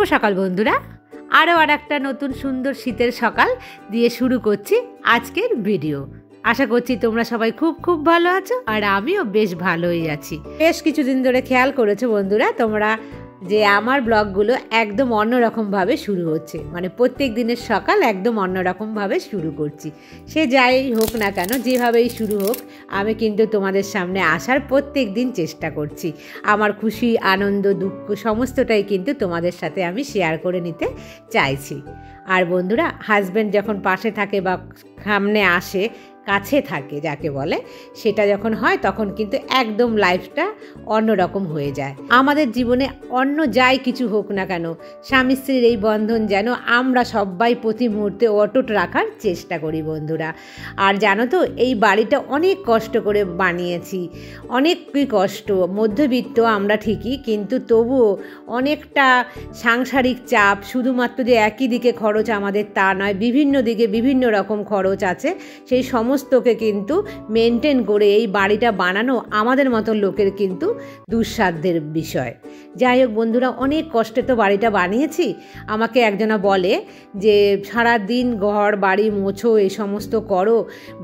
শুভ সকাল বন্ধুরা, আরও একটা নতুন সুন্দর শীতের সকাল দিয়ে শুরু করছি আজকের ভিডিও। আশা করছি তোমরা সবাই খুব খুব ভালো আছো, আর আমিও বেশ ভালোই আছি। বেশ কিছুদিন ধরে খেয়াল করেছো বন্ধুরা তোমরা যে আমার ব্লগগুলো একদম অন্যরকমভাবে শুরু হচ্ছে, মানে প্রত্যেক দিনের সকাল একদম অন্যরকমভাবে শুরু করছি। সে যাই হোক না কেন, যেভাবেই শুরু হোক, আমি কিন্তু তোমাদের সামনে আসার প্রত্যেক দিন চেষ্টা করছি। আমার খুশি, আনন্দ, দুঃখ সমস্তটাই কিন্তু তোমাদের সাথে আমি শেয়ার করে নিতে চাইছি। আর বন্ধুরা, হাজব্যান্ড যখন পাশে থাকে বা সামনে আসে, কাছে থাকে যাকে বলে, সেটা যখন হয় তখন কিন্তু একদম লাইফটা অন্যরকম হয়ে যায়। আমাদের জীবনে অন্য যাই কিছু হোক না কেন, স্বামী স্ত্রীর এই বন্ধন যেন আমরা সবাই প্রতি মুহূর্তে অটুট রাখার চেষ্টা করি বন্ধুরা। আর জানো তো, এই বাড়িটা অনেক কষ্ট করে বানিয়েছি, অনেকই কষ্ট। মধ্যবিত্ত আমরা ঠিকই, কিন্তু তবুও অনেকটা সাংসারিক চাপ। শুধুমাত্র যে একই দিকে খরচ আমাদের তা নয়, বিভিন্ন দিকে বিভিন্ন রকম খরচ আছে। সেই সমস্তকে কিন্তু মেনটেন করে এই বাড়িটা বানানো আমাদের মতো লোকের কিন্তু দুঃসাধ্যের বিষয়। যাই হোক বন্ধুরা, অনেক কষ্টে তো বাড়িটা বানিয়েছি। আমাকে একজনা বলে যে সারা দিন ঘর বাড়ি মোছো, এই সমস্ত করো,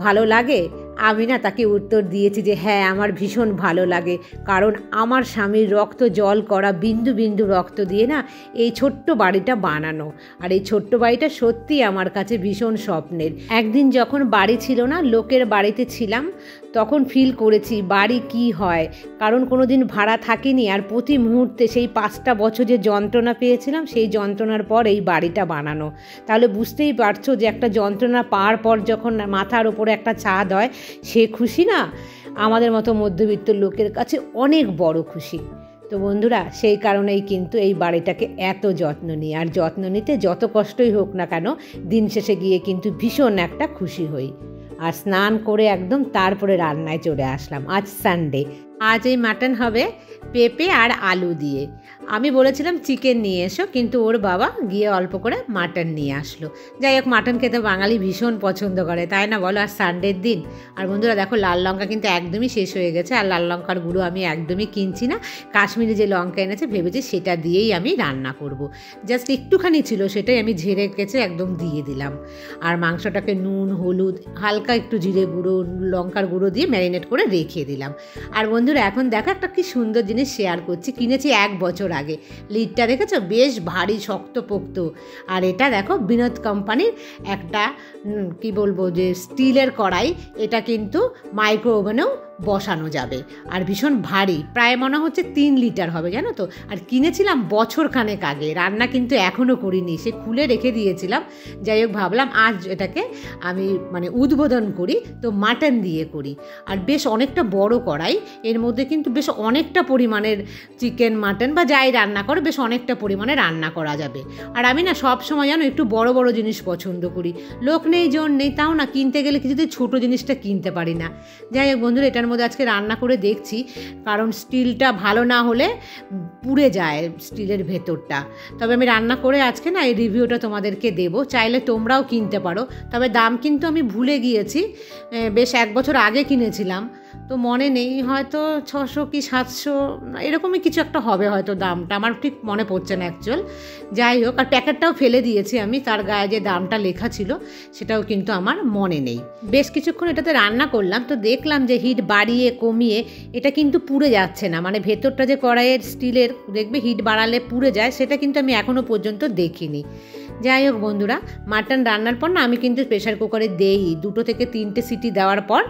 ভালো লাগে? আমি না তাকে উত্তর দিয়েছি যে হ্যাঁ, আমার ভীষণ ভালো লাগে, কারণ আমার স্বামীর রক্ত জল করা বিন্দু বিন্দু রক্ত দিয়ে না এই ছোট্ট বাড়িটা বানানো। আর এই ছোট্ট বাড়িটা সত্যি আমার কাছে ভীষণ স্বপ্নের। একদিন যখন বাড়ি ছিল না, লোকের বাড়িতে ছিলাম, তখন ফিল করেছি বাড়ি কি হয়, কারণ কোনো দিন ভাড়া থাকিনি। আর প্রতি মুহূর্তে সেই 5টা বছর যে যন্ত্রণা পেয়েছিলাম, সেই যন্ত্রণার পর এই বাড়িটা বানানো। তাহলে বুঝতেই পারছো যে একটা যন্ত্রণা পাওয়ার পর যখন মাথার ওপরে একটা ছাদ হয়, সে খুশি না আমাদের মতো মধ্যবিত্ত লোকের কাছে অনেক বড় খুশি। তো বন্ধুরা, সেই কারণেই কিন্তু এই বাড়িটাকে এত যত্ন নিই। আর যত্ন নিতে যত কষ্টই হোক না কেন, দিন শেষে গিয়ে কিন্তু ভীষণ একটা খুশি হই। আর স্নান করে একদম তারপরে রান্নায় চলে আসলাম। আজ সানডে, আজ এই মাটন হবে পেঁপে আর আলু দিয়ে। আমি বলেছিলাম চিকেন নিয়ে এসো, কিন্তু ওর বাবা গিয়ে অল্প করে মাটন নিয়ে আসলো। যাই হোক, মাটন খেতে বাঙালি ভীষণ পছন্দ করে, তাই না বলো? আর সানডের দিন। আর বন্ধুরা দেখো, লাল লঙ্কা কিন্তু একদমই শেষ হয়ে গেছে। আর লাল লঙ্কার গুঁড়ো আমি একদমই কিনছি না, কাশ্মীরি যে লঙ্কা এনেছে ভেবেছি সেটা দিয়েই আমি রান্না করব। জাস্ট একটুখানি ছিল, সেটাই আমি ঝেড়ে কেচে একদম দিয়ে দিলাম। আর মাংসটাকে নুন, হলুদ, হালকা একটু জিরে গুঁড়ো, লঙ্কার গুঁড়ো দিয়ে ম্যারিনেট করে রেখে দিলাম। আর বন্ধুরা, এখন দেখো একটা কি সুন্দর জিনিস শেয়ার করছি। কিনেছি 1 বছর আগে। লিডটা দেখেছো, বেশ ভারী শক্তপোক্ত। আর এটা দেখো, বিনোদ কোম্পানির একটা কি বলবো যে স্টিলের কড়াই। এটা কিন্তু মাইক্রো ওভেনেও বসানো যাবে। আর ভীষণ ভারী, প্রায় মনে হচ্ছে 3 লিটার হবে, জানো তো। আর কিনেছিলাম বছরখানেক আগে, রান্না কিন্তু এখনও করিনি, সে খুলে রেখে দিয়েছিলাম। যাই হোক, ভাবলাম আজ এটাকে আমি মানে উদ্বোধন করি, তো মাটন দিয়ে করি। আর বেশ অনেকটা বড় কড়াই, এর মধ্যে কিন্তু বেশ অনেকটা পরিমাণের চিকেন, মাটন বা যাই রান্না করে বেশ অনেকটা পরিমাণে রান্না করা যাবে। আর আমি না সব সময় জানো একটু বড় বড় জিনিস পছন্দ করি। লোক নেই, জন নেই, তাও না কিনতে গেলে কিছুতেই ছোটো জিনিসটা কিনতে পারি না। যাই হোক বন্ধুরা, এটার মধ্যে আজকে রান্না করে দেখছি, কারণ স্টিলটা ভালো না হলে পুড়ে যায় স্টিলের ভেতরটা। তবে আমি রান্না করে আজকে না এই রিভিউটা তোমাদেরকে দেবো, চাইলে তোমরাও কিনতে পারো। তবে দাম কিন্তু আমি ভুলে গিয়েছি, বেশ 1 বছর আগে কিনেছিলাম, তো মনে নেই, হয়তো 600 কি 700 এরকমই কিছু একটা হবে হয়তো দামটা, আমার ঠিক মনে পড়ছে না অ্যাকচুয়াল। যাই হোক, আর প্যাকেটটাও ফেলে দিয়েছি আমি, তার গায়ে যে দামটা লেখা ছিল সেটাও কিন্তু আমার মনে নেই। বেশ কিছুক্ষণ এটাতে রান্না করলাম, তো দেখলাম যে হিট বাড়িয়ে কমিয়ে এটা কিন্তু পুড়ে যাচ্ছে না। মানে ভেতরটা যে কড়াইয়ের স্টিলের, দেখবে হিট বাড়ালে পুড়ে যায়, সেটা কিন্তু আমি এখনও পর্যন্ত দেখিনি। যাই হোক বন্ধুরা, মাটন রান্নার পর না আমি কিন্তু প্রেশার কুকারে দেই 2 থেকে 3টে সিটি দেওয়ার পর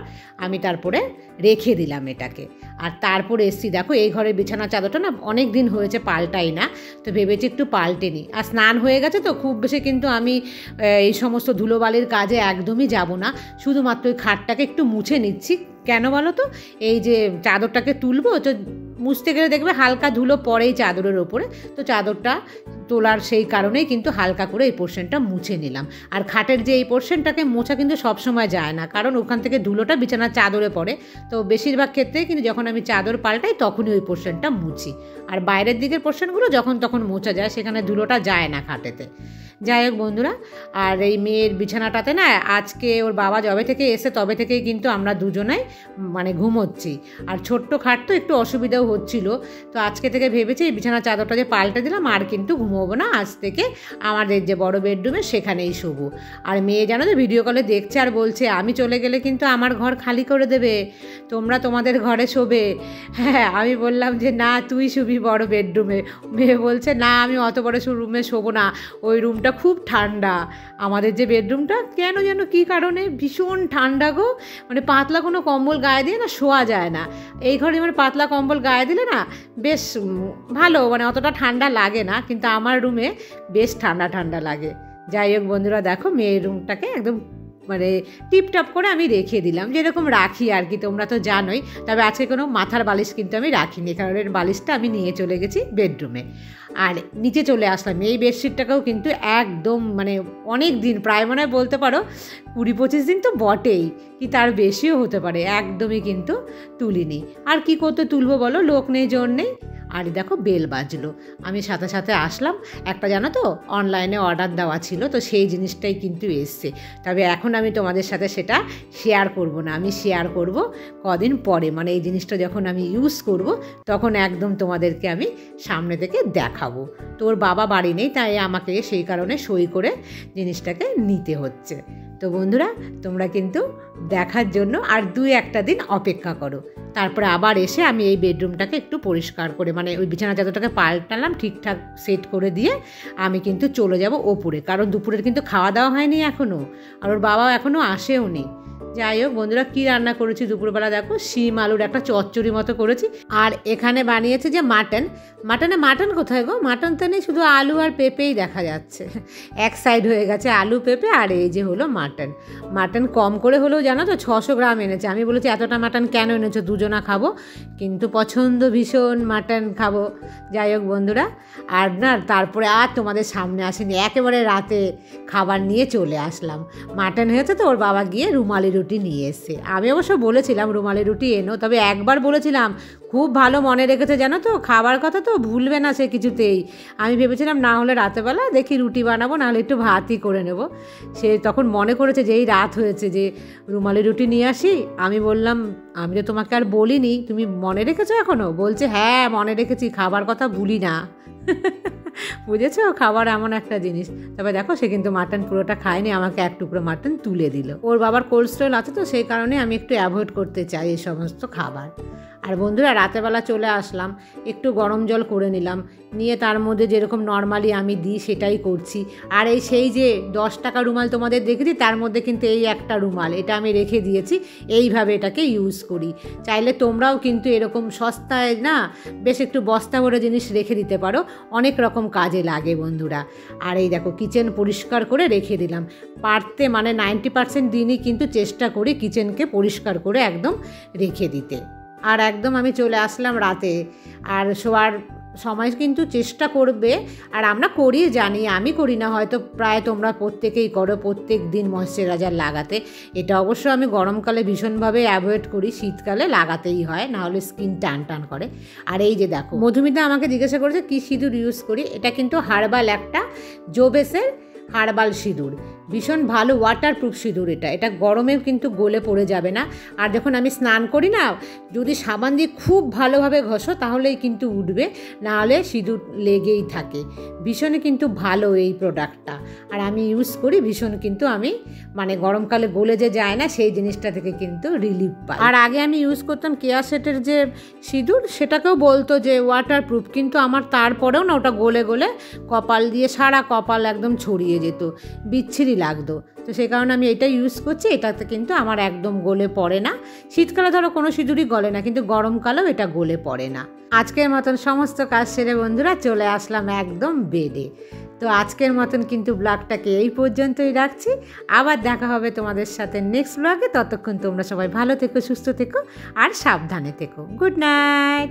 আমি তারপরে রেখে দিলাম এটাকে। আর তারপরে এসছি, দেখো এই ঘরের বিছানা চাদরটা না অনেক দিন হয়েছে পাল্টাই না, তো ভেবেছি একটু পাল্টে নিই। আর স্নান হয়ে গেছে তো, খুব বেশি কিন্তু আমি এই সমস্ত ধুলোবালির কাজে একদমই যাব না, শুধুমাত্র ওই খাটটাকে একটু মুছে নিচ্ছি। কেন বলো তো, এই যে চাদরটাকে তুলবো, তো মুছতে গেলে দেখবে হালকা ধুলো পড়েই চাদরের ওপরে, তো চাদরটা তোলার সেই কারণেই কিন্তু হালকা করে এই পোর্শনটা মুছে নিলাম। আর খাটের যে এই পোর্শনটাকে মোছা কিন্তু সবসময় যায় না, কারণ ওখান থেকে ধুলোটা বিছানার চাদরে পড়ে। তো বেশিরভাগ ক্ষেত্রে কিন্তু যখন আমি চাদর পাল্টাই তখনই ওই পোর্শনটা মুছি। আর বাইরের দিকের পোর্শনগুলো যখন তখন মোছা যায়, সেখানে ধুলোটা যায় না খাটেতে। যাই হোক বন্ধুরা, আর এই মেয়ের বিছানাটাতে না আজকে ওর বাবা যবে থেকে এসে তবে থেকেই কিন্তু আমরা দুজনেই মানে ঘুমোচ্ছি। আর ছোট্ট খাট তো একটু অসুবিধাও হচ্ছিল, তো আজকে থেকে ভেবেছি এই বিছানার চাদরটা যে পাল্টে দিলাম আর কিন্তু ঘুমোবো না, আজ থেকে আমাদের যে বড় বেডরুমে সেখানেই শোবো। আর মেয়ে জানো তো ভিডিও কলে দেখছে আর বলছে আমি চলে গেলে কিন্তু আমার ঘর খালি করে দেবে, তোমরা তোমাদের ঘরে শোবে। হ্যাঁ, আমি বললাম যে না তুই শুবি বড় বেডরুমে। মেয়ে বলছে না আমি অত বড় রুমে শোবো না, ওই রুমটা খুব ঠান্ডা। আমাদের যে বেডরুমটা কেন যেন কী কারণে ভীষণ ঠান্ডা গো, মানে পাতলা কোনো কম্বল গায়ে দিয়ে না শোয়া যায় না। এই ঘরে মানে পাতলা কম্বল গায়ে দিলে না বেশ ভালো, মানে অতটা ঠান্ডা লাগে না, কিন্তু আমার রুমে বেশ ঠান্ডা ঠান্ডা লাগে। যাই হোক বন্ধুরা, দেখো মেয়ের রুমটাকে একদম মানে টিপটপ করে আমি রেখে দিলাম, যেরকম রাখি আর কি, তোমরা তো জানোই। তবে আজকে কোনো মাথার বালিশ কিন্তু আমি রাখিনি, কারণ এর বালিশটা আমি নিয়ে চলে গেছি বেডরুমে। আর নিচে চলে আসলাম, এই বেডশিটটাকেও কিন্তু একদম মানে অনেক দিন, প্রায় মনে হয় বলতে পারো 20-25 দিন তো বটেই, কি তার বেশিও হতে পারে, একদমই কিন্তু তুলিনি। আর কি করতে তুলবো বলো, লোক নেই জোর নেই। আর দেখো বেল বাজলো, আমি সাথে সাথে আসলাম। একটা জানো তো অনলাইনে অর্ডার দেওয়া ছিল, তো সেই জিনিসটাই কিন্তু এসছে। তবে এখন আমি তোমাদের সাথে সেটা শেয়ার করব না, আমি শেয়ার করব কদিন পরে, মানে এই জিনিসটা যখন আমি ইউজ করব তখন একদম তোমাদেরকে আমি সামনে থেকে দেখাবো। তোর বাবা বাড়ি নেই, তাই আমাকে সেই কারণে সই করে জিনিসটাকে নিতে হচ্ছে। তো বন্ধুরা, তোমরা কিন্তু দেখার জন্য আর 2-1 দিন অপেক্ষা করো, তারপরে আবার এসে আমি এই বেডরুমটাকে একটু পরিষ্কার করে মানে ওই বিছানা চাদরটাকে পাল্টালাম, ঠিকঠাক সেট করে দিয়ে আমি কিন্তু চলে যাব ওপরে, কারণ দুপুরের কিন্তু খাওয়া দাওয়া হয়নি এখনও, আর ওর বাবাও এখনও আসেও নি। যাই হোক বন্ধুরা, কী রান্না করেছি দুপুরবেলা দেখো, শিম আলুর একটা চচ্চড়ি মতো করেছি। আর এখানে বানিয়েছে যে মাটন কোথায় গো, মাটন তো নেই, শুধু আলু আর পেঁপেই দেখা যাচ্ছে, এক সাইড হয়ে গেছে আলু পেঁপে। আর এই যে হলো মাটন কম করে হলেও জানো তো 600 গ্রাম এনেছে। আমি বলেছি এতটা মাটন কেন এনেছো, দুজনা খাবো, কিন্তু পছন্দ ভীষণ মাটন খাবো। যাই হোক বন্ধুরা, আর না তারপরে আর তোমাদের সামনে আসেনি, একেবারে রাতে খাবার নিয়ে চলে আসলাম। মাটন হয়েছে তো ওর বাবা গিয়ে রুমালি রুটি নিয়ে এসছে। আমি অবশ্য বলেছিলাম রুমালি রুটি এনো, তবে একবার বলেছিলাম, খুব ভালো মনে রেখেছে জানো তো, খাবার কথা তো ভুলবে না সে কিছুতেই। আমি ভেবেছিলাম না হলে রাতেবেলা দেখি রুটি বানাবো, নাহলে একটু ভাতই করে নেব। সে তখন মনে করেছে যেই রাত হয়েছে যে রুমালি রুটি নিয়ে আসি। আমি বললাম আমি তো তোমাকে আর বলিনি, তুমি মনে রেখেছো এখনও? বলছে হ্যাঁ মনে রেখেছি, খাবার কথা ভুলি না। বুঝেছো, খাবার এমন একটা জিনিস। তবে দেখো সে কিন্তু মাটন পুরোটা খায়নি, আমাকে এক টুকরো মাটন তুলে দিল। ওর বাবার কোলেস্ট্রল আছে তো সেই কারণে আমি একটু অ্যাভয়েড করতে চাই এই সমস্ত খাবার। আর বন্ধুরা রাতেবেলা চলে আসলাম, একটু গরম জল করে নিলাম, নিয়ে তার মধ্যে যেরকম নর্মালি আমি দিই সেটাই করছি। আর এই সেই যে 10 টাকা রুমাল তোমাদের দেখেছি, তার মধ্যে কিন্তু এই একটা রুমাল, এটা আমি রেখে দিয়েছি, এইভাবে এটাকে ইউজ করি। চাইলে তোমরাও কিন্তু এরকম সস্তায় না বেশ একটু বস্তা ভরে জিনিস রেখে দিতে পারো, অনেক রকম কাজে লাগে বন্ধুরা। আর এই দেখো কিচেন পরিষ্কার করে রেখে দিলাম, পারতে মানে 90% দিনই কিন্তু চেষ্টা করি কিচেনকে পরিষ্কার করে একদম রেখে দিতে। আর একদম আমি চলে আসলাম রাতে, আর শোয়ার সময় কিন্তু চেষ্টা করবে, আর আমরা করি জানি, আমি করি না হয়তো, প্রায় তোমরা প্রত্যেকেই করো প্রত্যেক দিন ময়েশ্চারাইজার লাগাতে। এটা অবশ্য আমি গরমকালে ভীষণভাবে অ্যাভয়েড করি, শীতকালে লাগাতেই হয়, নাহলে স্কিন টান টান করে। আর এই যে দেখো মধুমিতা আমাকে জিজ্ঞাসা করেছে কী সিঁদুর ইউজ করি, এটা কিন্তু হার্বাল একটা জোবেসের হার্বাল সিঁদুর, ভীষণ ভালো ওয়াটারপ্রুফ সিঁদুর। এটা গরমেও কিন্তু গলে পড়ে যাবে না। আর যখন আমি স্নান করি না, যদি সাবান দিয়ে খুব ভালোভাবে ঘষো তাহলেই কিন্তু উঠবে, নাহলে সিঁদুর লেগেই থাকে। ভীষণই কিন্তু ভালো এই প্রোডাক্টটা, আর আমি ইউজ করি ভীষণ, কিন্তু আমি মানে গরমকালে গলে যে যায় না সেই জিনিসটা থেকে কিন্তু রিলিফ পাই। আর আগে আমি ইউজ করতাম কেয়া সেটের যে সিঁদুর, সেটাকেও বলতো যে ওয়াটারপ্রুফ, কিন্তু আমার তারপরেও না ওটা গলে গলে কপাল দিয়ে সারা কপাল একদম ছড়িয়ে যেত, বিচ্ছিরি লাগতো। তো সেই কারণে আমি এটা ইউজ করছি, এটাতে কিন্তু আমার একদম গলে পড়ে না। শীতকালে ধরো কোনো সিঁদুরই গলে না, কিন্তু গরমকালেও এটা গলে পড়ে না। আজকের মতন সমস্ত কাজ সেরে বন্ধুরা চলে আসলাম একদম বেডে। তো আজকের মতন কিন্তু ব্লগটাকে এই পর্যন্তই রাখছি, আবার দেখা হবে তোমাদের সাথে নেক্সট ব্লগে। ততক্ষণ তোমরা সবাই ভালো থেকো, সুস্থ থেকো আর সাবধানে থেকো। Good night.